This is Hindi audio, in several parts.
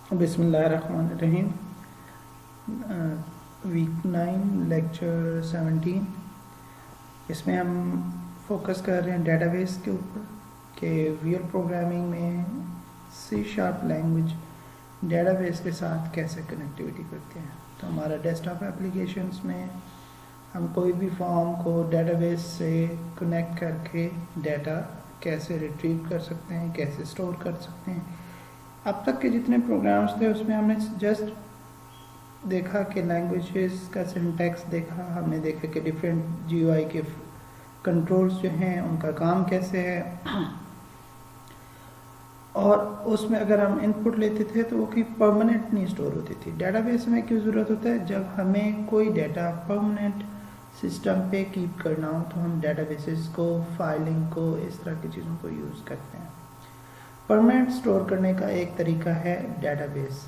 बिस्मिल्लाहिर्रहमानिर्रहीम। Week 9 lecture 17। इसमें हम फोकस कर रहे हैं डेटाबेस के ऊपर कि रियल प्रोग्रामिंग में C# लैंग्वेज डेटाबेस के साथ कैसे कनेक्टिविटी करते हैं। तो हमारा डेस्कटॉप एप्लीकेशंस में हम कोई भी फॉर्म को डेटाबेस से कनेक्ट करके डाटा कैसे रिट्रीव कर सकते हैं, कैसे स्टोर कर सकते हैं। अब तक के जितने प्रोग्राम्स थे उसमें हमने जस्ट देखा कि लैंग्वेजेस का सिंटैक्स देखा, हमने देखा कि डिफरेंट GUI के कंट्रोल्स जो हैं उनका काम कैसे है, और उसमें अगर हम इनपुट लेते थे तो वो कि परमानेंट नहीं स्टोर होती थी। डेटाबेस में क्यों ज़रूरत होता है? जब हमें कोई डाटा परमानेंट सिस्टम पे कीप करना हो तो हम डेटाबेसेस को, फाइलिंग को, इस तरह की चीज़ों को यूज़ करते हैं। परमानेंट स्टोर करने का एक तरीका है डेटाबेस।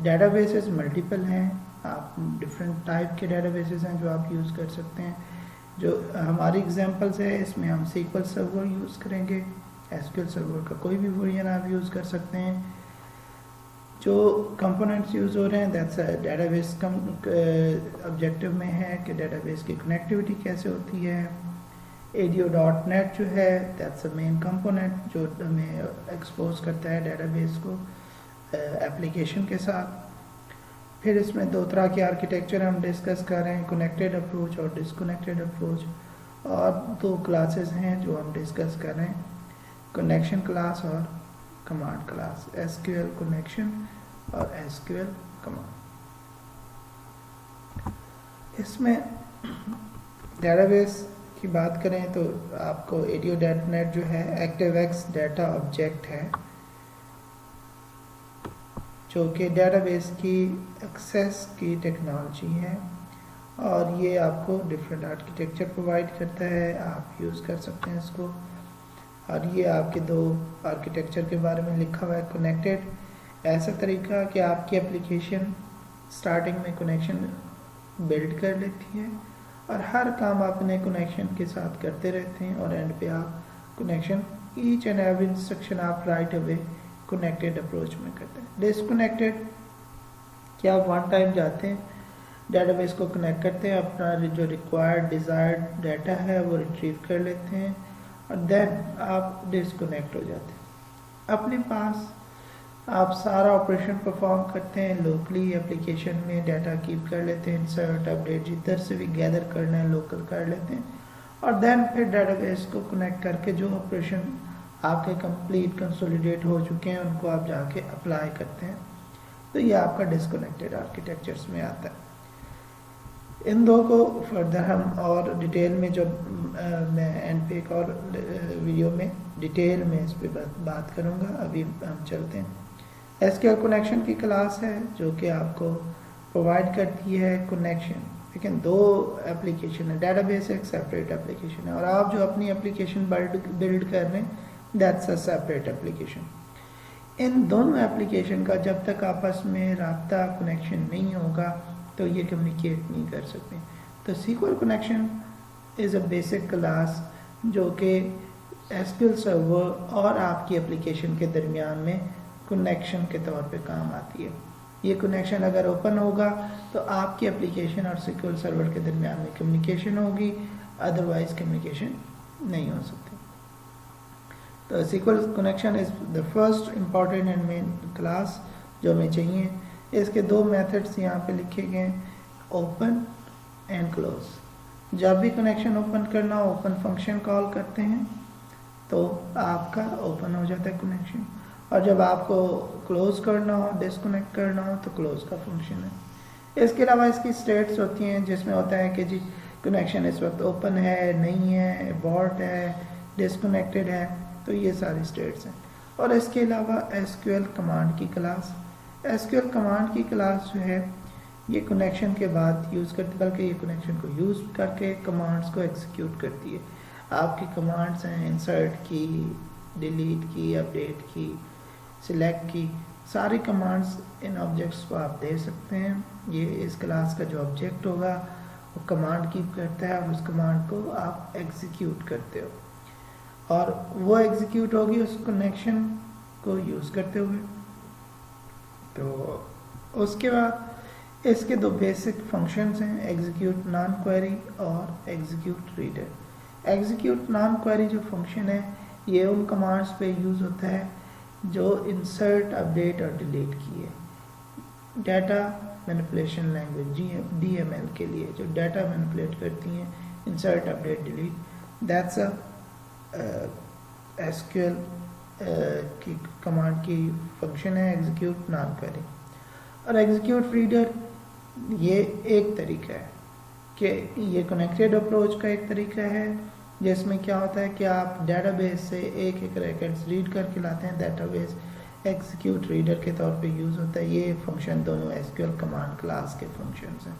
डेटाबेसेस मल्टीपल हैं, आप डिफरेंट टाइप के डेटाबेसेस हैं जो आप यूज़ कर सकते हैं। जो हमारी एग्जांपल्स है इसमें हम SQL सर्वर यूज़ करेंगे। SQL सर्वर का कोई भी वर्जन आप यूज़ कर सकते हैं। जो कंपोनेंट्स यूज़ हो रहे हैं दैट्स डेटाबेस ऑब्जेक्टिव में है कि डेटाबेस की कनेक्टिविटी कैसे होती है। ADO.NET जो है दैट्स अ मेन कंपोनेंट जो हमें एक्सपोज करता है डेटाबेस को एप्लीकेशन के साथ। फिर इसमें दो तरह के आर्किटेक्चर हम डिस्कस कर रहे हैं, कनेक्टेड अप्रोच और डिसकनेक्टेड अप्रोच। और दो क्लासेस हैं जो हम डिस्कस कर रहे हैं, कनेक्शन क्लास और कमांड क्लास, SQL कनेक्शन और SQL कमांड। इसमें डेटाबेस की बात करें तो आपको ADO.NET जो है ActiveX डाटा ऑब्जेक्ट है जो कि डेटाबेस की एक्सेस की टेक्नोलॉजी है, और ये आपको डिफरेंट आर्किटेक्चर प्रोवाइड करता है, आप यूज़ कर सकते हैं इसको। और ये आपके दो आर्किटेक्चर के बारे में लिखा हुआ है। कनेक्टेड ऐसा तरीका कि आपकी एप्लीकेशन स्टार्टिंग में कनेक्शन बिल्ड कर लेती है और हर काम आप अपने कनेक्शन के साथ करते रहते हैं, और एंड पे आप connection each and every instruction आप राइट अवे कनेक्टेड अप्रोच में करते हैं। डिसकनेक्टेड क्या आप वन टाइम जाते हैं, डेटाबेस को कनेक्ट करते हैं, अपना जो रिक्वायर्ड डिज़ायर्ड डाटा है वो रिट्रीव कर लेते हैं और देन आप डिसकनेक्ट हो जाते हैं। अपने पास आप सारा ऑपरेशन परफॉर्म करते हैं लोकली, एप्लीकेशन में डाटा कीप कर लेते हैं, इंसर्ट अपडेट जिधर से भी गैदर करना है लोकल कर लेते हैं, और देन फिर डेटाबेस को कनेक्ट करके जो ऑपरेशन आपके कंप्लीट कंसोलिडेट हो चुके हैं उनको आप जाके अप्लाई करते हैं। तो ये आपका डिसकनेक्टेड आर्किटेक्चर्स में आता है। इन दो को फर्दर हम और डिटेल में जब मैं एंड पे एक और वीडियो में डिटेल में इस पर बात करूँगा। अभी हम चलते हैं। SQL कनेक्शन की क्लास है जो कि आपको प्रोवाइड करती है कनेक्शन। लेकिन दो एप्लीकेशन है, डेटाबेस एक सेपरेट एप्लीकेशन है, और आप जो अपनी एप्लीकेशन बिल्ड कर रहे हैं दैट्स अ सेपरेट एप्लीकेशन। इन दोनों एप्लीकेशन का जब तक आपस में राब्ता कनेक्शन नहीं होगा तो ये कम्युनिकेट नहीं कर सकते। तो SQL connection is a basic class जो कि SQL सर्वर और आपकी एप्लीकेशन के दरमियान में कनेक्शन के तौर पे काम आती है। ये कनेक्शन अगर ओपन होगा तो आपकी एप्लीकेशन और SQL सर्वर के दरमियान में कम्युनिकेशन होगी, अदरवाइज कम्युनिकेशन नहीं हो सकती। तो SQL connection is the first important and main class जो हमें चाहिए। इसके दो मेथड्स यहाँ पे लिखे गए हैं, ओपन एंड क्लोज। जब भी कनेक्शन ओपन करना हो ओपन फंक्शन कॉल करते हैं तो आपका ओपन हो जाता है कनेक्शन, और जब आपको क्लोज करना हो, डिसकनेक्ट करना हो तो क्लोज का फंक्शन है। इसके अलावा इसकी स्टेट्स होती हैं जिसमें होता है कि जी कनेक्शन इस वक्त ओपन है, नहीं है, अबॉर्ट है, डिसकनेक्टेड है, तो ये सारी स्टेट्स हैं। और इसके अलावा SQL कमांड की क्लास, SQL कमांड की क्लास जो है ये कनेक्शन के बाद यूज़ करती, बल्कि ये कनेक्शन को यूज़ करके कमांड्स को एग्जीक्यूट करती है। आपकी कमांड्स हैं इंसर्ट की, डिलीट की, अपडेट की, सिलेक्ट की, सारी कमांड्स इन ऑब्जेक्ट्स को आप दे सकते हैं। ये इस क्लास का जो ऑब्जेक्ट होगा वो कमांड कीप करता है और उस कमांड को आप एग्जीक्यूट करते हो, और वो एग्जीक्यूट होगी उस कनेक्शन को यूज़ करते हुए। तो उसके बाद इसके दो बेसिक फंक्शंस हैं, एग्जीक्यूट नॉन क्वेरी और execute reader. Execute non query जो फंक्शन है ये उन कमांड्स पे यूज़ होता है जो इंसर्ट, अपडेट और डिलीट की है। डाटा मैनिपुलेशन लैंग्वेज DML के लिए जो डाटा मैनिपुलेट करती हैं, insert, update, delete, that's a SQL की कमांड की फंक्शन है एग्जीक्यूट नॉन क्वेरी। और एग्जीक्यूट रीडर ये एक तरीका है कि ये कनेक्टेड अप्रोच का एक तरीका है जिसमें क्या होता है कि आप डेटाबेस से एक एक रिकॉर्ड्स रीड करके लाते हैं, डेटाबेस एग्जीक्यूट रीडर के तौर पे यूज़ होता है। ये फंक्शन दोनों SQL कमांड क्लास के फंक्शंस हैं।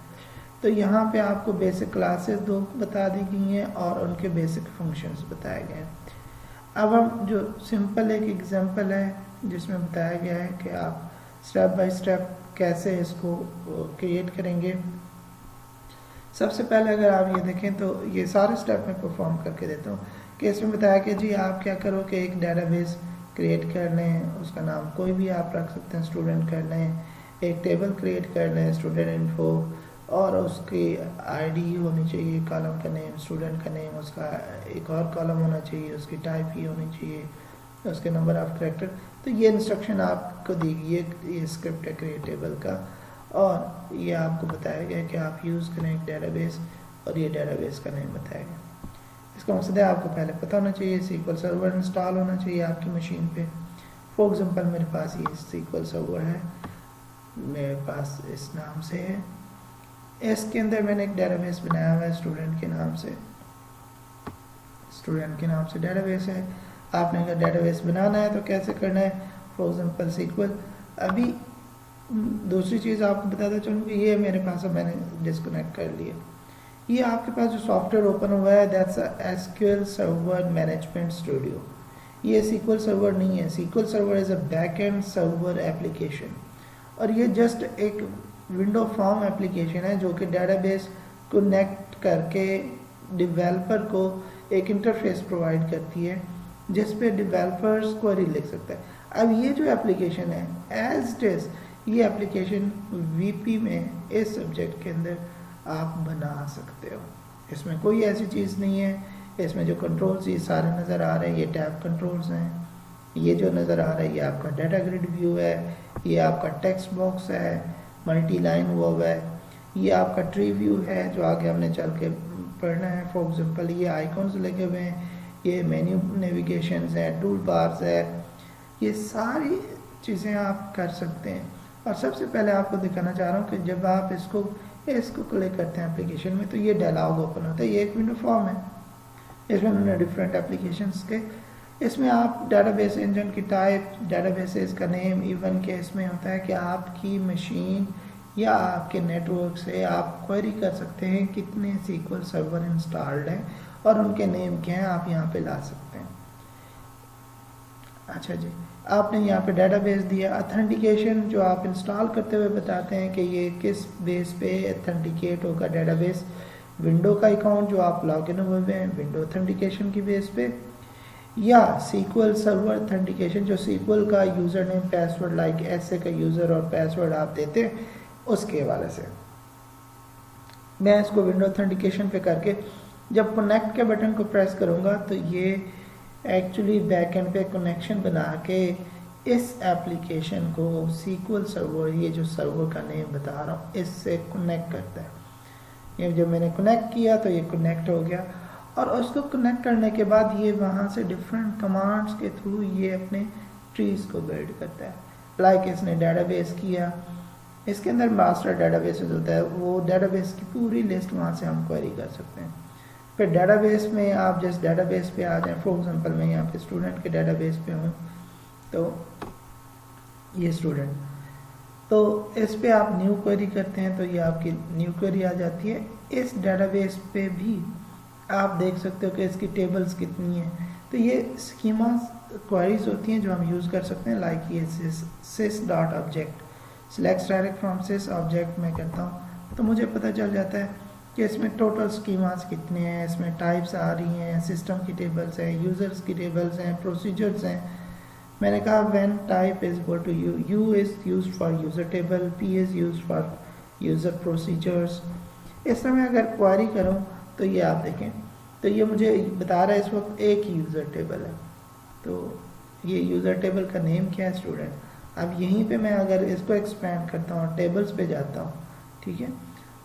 तो यहाँ पे आपको बेसिक क्लासेस दो बता दी गई हैं और उनके बेसिक फंक्शंस बताए गए हैं। अब हम जो सिंपल एक एग्जांपल है जिसमें बताया गया है कि आप स्टेप बाय स्टेप कैसे इसको क्रिएट करेंगे। सबसे पहले अगर आप ये देखें तो ये सारे स्टेप में परफॉर्म करके देता हूँ कि इसमें बताया कि जी आप क्या करो कि एक डेटाबेस क्रिएट कर लें, उसका नाम कोई भी आप रख सकते हैं, स्टूडेंट कर लें। एक टेबल क्रिएट कर लें, स्टूडेंट इन्फो, और उसकी ID होनी चाहिए, कॉलम का नेम, स्टूडेंट का नेम, उसका एक और कॉलम होना चाहिए, उसकी टाइप ही होनी चाहिए, उसके नंबर ऑफ कैरेक्टर। तो ये इंस्ट्रक्शन आपको दी गई है, ये स्क्रिप्ट है क्रिएट टेबल का, और ये आपको बताया गया कि आप यूज़ करें एक डेटाबेस, और ये डेटाबेस का नेम बताया गया। इसका मकसद है आपको पहले पता होना चाहिए, SQL सर्वर इंस्टॉल होना चाहिए आपकी मशीन पे। फॉर एग्जांपल मेरे पास ये SQL सर्वर है, मेरे पास इस नाम से है, इसके अंदर मैंने एक डेटाबेस बनाया हुआ है स्टूडेंट के नाम से, स्टूडेंट के नाम से डेटाबेस है। आपने अगर डेटाबेस बनाना है तो कैसे करना है, फॉर एग्जांपल SQL। अभी दूसरी चीज़ आपको बताता चलूँ कि ये मेरे पास है, मैंने डिस्कनेक्ट कर लिया। ये आपके पास जो सॉफ्टवेयर ओपन हुआ है that's SQL server management studio. ये SQL सर्वर नहीं है, SQL server is a back and server application, और ये जस्ट एक विंडो फॉर्म एप्लीकेशन है जो कि डेटाबेस कनेक्ट करके डेवलपर को एक इंटरफेस प्रोवाइड करती है जिस पे डेवलपर्स क्वेरी लिख सकता है। अब ये जो एप्लीकेशन है एज इट इज़, ये एप्लीकेशन VP में इस सब्जेक्ट के अंदर आप बना सकते हो। इसमें कोई ऐसी चीज़ नहीं है, इसमें जो कंट्रोल्स ये सारे नज़र आ रहे हैं, ये टैब कंट्रोल्स हैं। ये जो नज़र आ रहा है ये आपका डाटा ग्रिड व्यू है, ये आपका टेक्स्ट बॉक्स है, मल्टी लाइन हुआ है, ये आपका ट्री व्यू है जो आगे हमने चल के पढ़ना है। फॉर एग्जांपल ये आइकॉन्स लगे हुए हैं, ये मेन्यू नेविगेशंस हैं, टूल बार्स है, ये सारी चीज़ें आप कर सकते हैं। और सबसे पहले आपको दिखाना चाह रहा हूँ कि जब आप इसको क्लिक करते हैं एप्लीकेशन में तो ये डायलॉग ओपन होता है। ये एक विंडो फॉर्म है, इसमें उन्होंने डिफरेंट एप्लीकेशंस के, इसमें आप डेटाबेस इंजन की टाइप, डेटाबेसेस का नेम, इवन के इसमें होता है कि आपकी मशीन या आपके नेटवर्क से आप क्वेरी कर सकते हैं कितने SQL सर्वर इंस्टॉल्ड हैं और उनके नेम क्या हैं, आप यहाँ पे ला सकते हैं। अच्छा जी, आपने यहाँ पे डेटाबेस दिया। ऑथेंटिकेशन जो आप इंस्टॉल करते हुए बताते हैं कि ये किस बेस पे ऑथेंटिकेट होगा डेटाबेस, विंडो का अकाउंट जो आप लॉगिन हुए हैं विंडो ऑथेंटिकेशन की बेस पे, या SQL सर्वर ऑथेंटिकेशन जो SQL का यूज़र नेम पासवर्ड लाइक ऐसे का यूज़र और पासवर्ड आप देते हैं उसके हवाले से। मैं इसको विंडो ऑथेंटिकेशन पे करके जब कनेक्ट के बटन को प्रेस करूँगा तो ये एक्चुअली बैकएंड पे कनेक्शन बना के इस एप्लीकेशन को SQL सर्वर, ये जो सर्वर का नेम बता रहा हूँ, इससे कनेक्ट करता है। ये जब मैंने कनेक्ट किया तो ये कनेक्ट हो गया, और उसको कनेक्ट करने के बाद ये वहाँ से डिफरेंट कमांड्स के थ्रू ये अपने ट्रीज को बिल्ड करता है। लाइक इसने डेटाबेस किया, इसके अंदर मास्टर डेटाबेस होता है, वो डेटाबेस की पूरी लिस्ट वहाँ से हम क्वेरी कर सकते हैं। फिर डेटाबेस में आप जिस डेटाबेस पे आ जाएं, फॉर एग्जांपल मैं यहाँ पे स्टूडेंट के डेटाबेस पे हूँ, तो ये स्टूडेंट, तो इस पे आप न्यू क्वेरी करते हैं तो ये आपकी न्यू क्वेरी आ जाती है। इस डेटाबेस पे भी आप देख सकते हो कि इसकी टेबल्स कितनी हैं। तो ये स्कीमा क्वेरीज होती हैं जो हम यूज़ कर सकते हैं, लाइक ये sys dot object select direct from sys object में करता हूँ तो मुझे पता चल जाता है कि इसमें टोटल स्कीमास कितने हैं, इसमें टाइप्स आ रही हैं, सिस्टम की टेबल्स हैं, यूज़र्स की टेबल्स हैं, प्रोसीजर्स हैं, मैंने कहा when type is equal to u is used for user table, p is used for user procedures। इस समय अगर क्वारी करूं तो ये आप देखें तो ये मुझे बता रहा है इस वक्त एक ही यूज़र टेबल है। तो ये यूज़र टेबल का नेम क्या है? स्टूडेंट। अब यहीं पे मैं अगर इसको एक्सपेंड करता हूँ, टेबल्स पे जाता हूँ, ठीक है,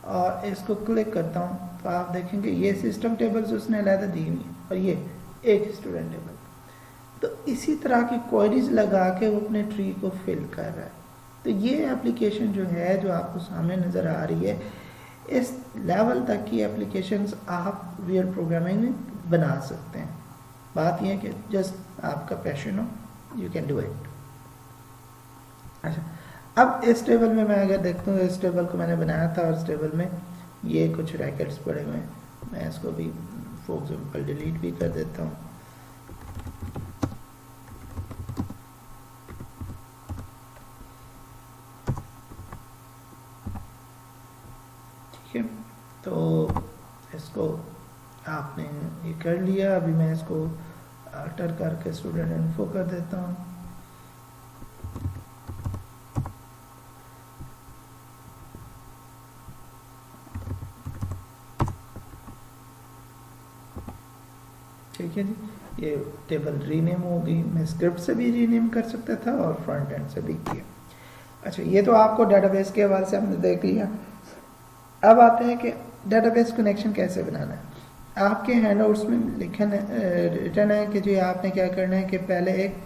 और इसको क्लिक करता हूँ तो आप देखेंगे ये सिस्टम टेबल्स उसने अलग दी हुई है और ये एक स्टूडेंट टेबल। तो इसी तरह की क्वेरीज लगा के वो अपने ट्री को फिल कर रहा है। तो ये एप्लीकेशन जो है जो आपको सामने नज़र आ रही है, इस लेवल तक की एप्लीकेशंस आप रियल प्रोग्रामिंग में बना सकते हैं। बात यह है कि जस्ट आपका पैशन हो, यू कैन डू इट। अच्छा, अब इस टेबल में मैं अगर देखता हूँ, इस टेबल को मैंने बनाया था और इस टेबल में ये कुछ रैकेट्स पड़े हुए हैं, मैं इसको भी फॉर एग्जांपल डिलीट भी कर देता हूँ। ठीक है, तो इसको आपने ये कर लिया। अभी मैं इसको अल्टर करके स्टूडेंट इन्फो कर देता हूँ। ठीक है जी, ये टेबल रीनेम होगी। मैं स्क्रिप्ट से भी रीनेम कर सकता था और फ्रंट एंड से भी किया। अच्छा, ये तो आपको डेटाबेस के हवाले से हमने देख लिया। अब आते हैं कि डेटाबेस कनेक्शन कैसे बनाना है। आपके हैंडआउट्स में रिटर्न है कि जो आपने क्या करना है कि पहले एक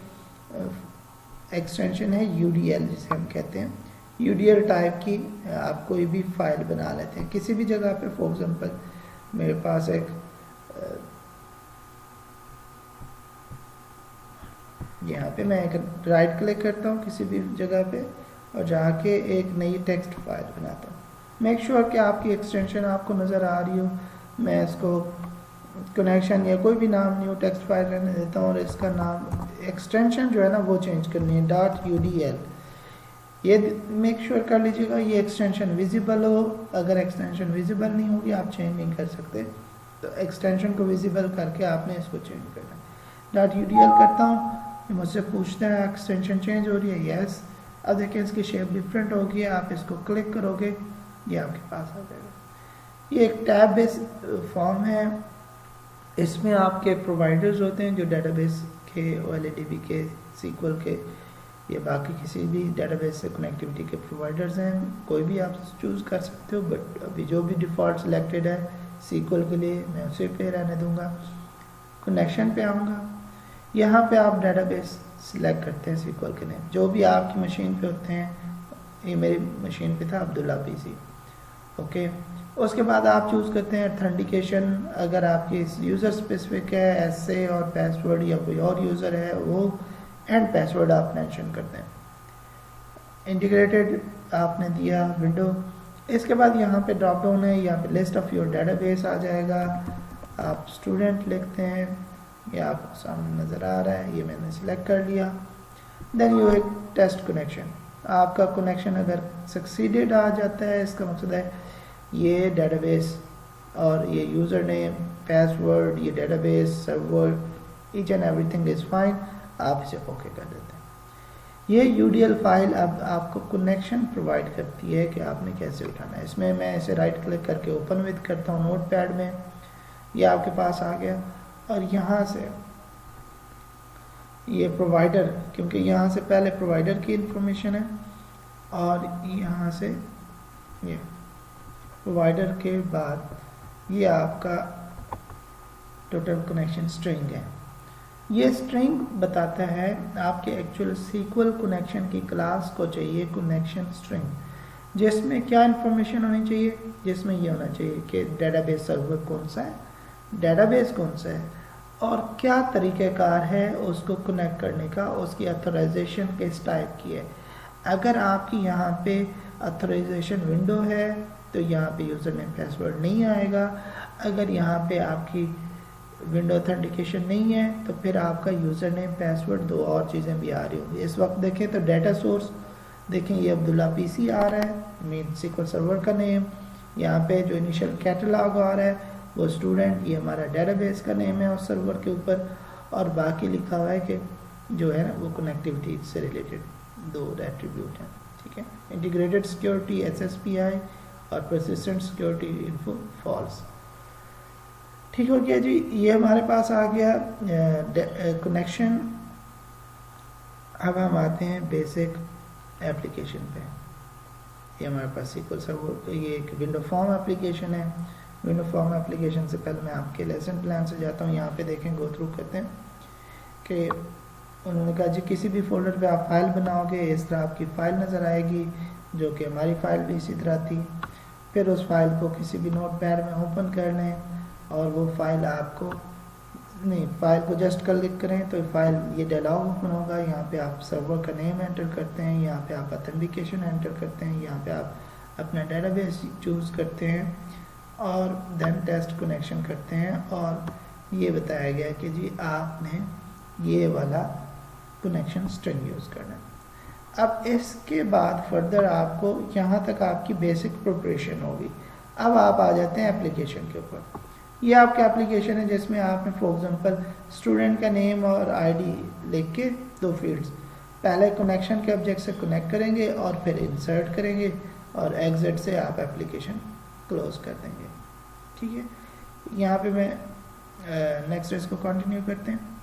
एक्सटेंशन है UDL जिसे हम कहते हैं, UDL टाइप की आप कोई भी फाइल बना लेते हैं किसी भी जगह पे। फॉर एग्जांपल मेरे पास एक यहाँ पे मैं एक राइट क्लिक करता हूँ किसी भी जगह पे और जाके एक नई टेक्स्ट फाइल बनाता हूँ। मेक श्योर कि आपकी एक्सटेंशन आपको नज़र आ रही हो। मैं इसको कनेक्शन या कोई भी नाम न्यू टेक्स्ट फाइल रहने देता हूँ और इसका नाम एक्सटेंशन जो है ना वो चेंज करनी है .udl। ये मेक श्योर कर लीजिएगा ये एक्सटेंशन विजिबल हो। अगर एक्सटेंशन विजिबल नहीं होगी आप चेंज नहीं कर सकते, तो एक्सटेंशन को विजिबल करके आपने इसको चेंज करना है। .udl करता हूँ, ये मुझसे पूछता है एक्सटेंशन चेंज हो रही है, यस। अब देखिए इसकी शेप डिफरेंट होगी, आप इसको क्लिक करोगे ये आपके पास आ जाएगा। ये एक टैब बेस्ड फॉर्म है, इसमें आपके प्रोवाइडर्स होते हैं जो डेटाबेस के, OLEDB के, SQL के या बाकी किसी भी डेटाबेस से कनेक्टिविटी के प्रोवाइडर्स हैं। कोई भी आप चूज़ कर सकते हो, बट अभी जो भी डिफ़ॉल्ट सिलेक्टेड है SQL के लिए मैं उसे पे रहने दूंगा। कनेक्शन पे आऊँगा, यहाँ पे आप डेटाबेस सिलेक्ट करते हैं SQL के नेम जो भी आपकी मशीन पे होते हैं। ये मेरी मशीन पे था अब्दुल्ला PC, ओके। उसके बाद आप चूज़ करते हैं ऑथेंटिकेशन। अगर आपकी यूज़र स्पेसिफिक है, SA और पासवर्ड, या कोई और यूज़र है वो एंड पासवर्ड आप मेंशन करते हैं। इंटीग्रेटेड आपने दिया विंडो। इसके बाद यहाँ पे ड्रॉप डाउन है, यहाँ पे लिस्ट ऑफ योर डेटाबेस आ जाएगा। आप स्टूडेंट लिखते हैं, ये आपको सामने नज़र आ रहा है, ये मैंने सिलेक्ट कर लिया। देन यू एक टेस्ट कनेक्शन। आपका कनेक्शन अगर सक्सीडेड आ जाता है, इसका मकसद है ये डेटाबेस और ये यूज़र नेम, पासवर्ड, ये database, server, each and everything is fine, आप इसे ओके कर देते हैं। ये UDL फाइल अब आपको कनेक्शन प्रोवाइड करती है कि आपने कैसे उठाना है। इसमें मैं इसे राइट क्लिक करके ओपन विद करता हूँ नोटपैड में, ये आपके पास आ गया। और यहाँ से ये प्रोवाइडर, क्योंकि यहाँ से पहले प्रोवाइडर की इंफॉर्मेशन है और यहाँ से ये प्रोवाइडर के बाद ये आपका टोटल कनेक्शन स्ट्रिंग है। ये स्ट्रिंग बताता है आपके एक्चुअल SQL कनेक्शन की क्लास को चाहिए कनेक्शन स्ट्रिंग, जिसमें क्या इंफॉर्मेशन होनी चाहिए, जिसमें ये होना चाहिए कि डेटाबेस सर्वर कौन सा है, डेटाबेस कौन सा है और क्या तरीक़ेकार है उसको कनेक्ट करने का, उसकी ऑथराइजेशन किस टाइप की है। अगर आपकी यहाँ पे ऑथराइजेशन विंडो है तो यहाँ पे यूज़र नेम पासवर्ड नहीं आएगा। अगर यहाँ पे आपकी विंडो ऑथेंटिकेशन नहीं है तो फिर आपका यूज़र नेम पासवर्ड दो और चीज़ें भी आ रही होंगी। इस वक्त देखें तो डाटा सोर्स देखें, ये अब्दुल्ला PC आ रहा है, मेन SQL सर्वर का नेम। यहाँ पे जो इनिशियल कैटलॉग आ रहा है वो स्टूडेंट, ये हमारा डेटाबेस का नेम है उस सर्वर के ऊपर। और बाकी लिखा हुआ है कि जो है वो कनेक्टिविटी से रिलेटेड दो एट्रीब्यूट हैं, ठीक है। इंटीग्रेटेड सिक्योरिटी SSPI और परसिस्टेंट सिक्योरिटी इन्फो फॉल्स। ठीक हो गया जी, ये हमारे पास आ गया कनेक्शन। अब हम आते हैं बेसिक एप्लीकेशन पे। ये हमारे पास SQL सर्वर, ये एक विंडो फॉर्म एप्लीकेशन है। विंडो फॉर्म एप्लीकेशन से पहले मैं आपके लेसन प्लान से जाता हूँ। यहाँ पे देखें, गो थ्रू करते हैं कि उन्होंने कहा जी किसी भी फोल्डर पे आप फाइल बनाओगे, इस तरह आपकी फ़ाइल नज़र आएगी, जो कि हमारी फ़ाइल भी इसी तरह थी। फिर उस फाइल को किसी भी नोटपैड में ओपन कर लें और वो फाइल आपको नहीं, फाइल को जस्ट क्लिक करें तो फाइल ये डायलॉग ओपन होगा। यहाँ पे आप सर्वर का नेम एंटर करते हैं, यहाँ पे आप ऑथेंटिकेशन एंटर करते हैं, यहाँ पे आप अपना डेटाबेस चूज़ करते हैं और देन टेस्ट कनेक्शन करते हैं। और ये बताया गया कि जी आपने ये वाला कनेक्शन स्ट्रिंग यूज़ करना है। अब इसके बाद फर्दर आपको यहाँ तक आपकी बेसिक प्रिपरेशन होगी। अब आप आ जाते हैं एप्लीकेशन के ऊपर। ये आपका एप्लीकेशन है जिसमें आपने फॉर एग्जांपल स्टूडेंट का नेम और आईडी लिख के दो फील्ड्स, पहले कनेक्शन के ऑब्जेक्ट से कनेक्ट करेंगे और फिर इंसर्ट करेंगे और एग्जिट से आप एप्लीकेशन क्लोज कर देंगे, ठीक है। यहाँ पे मैं नेक्स्ट इसको कंटिन्यू करते हैं।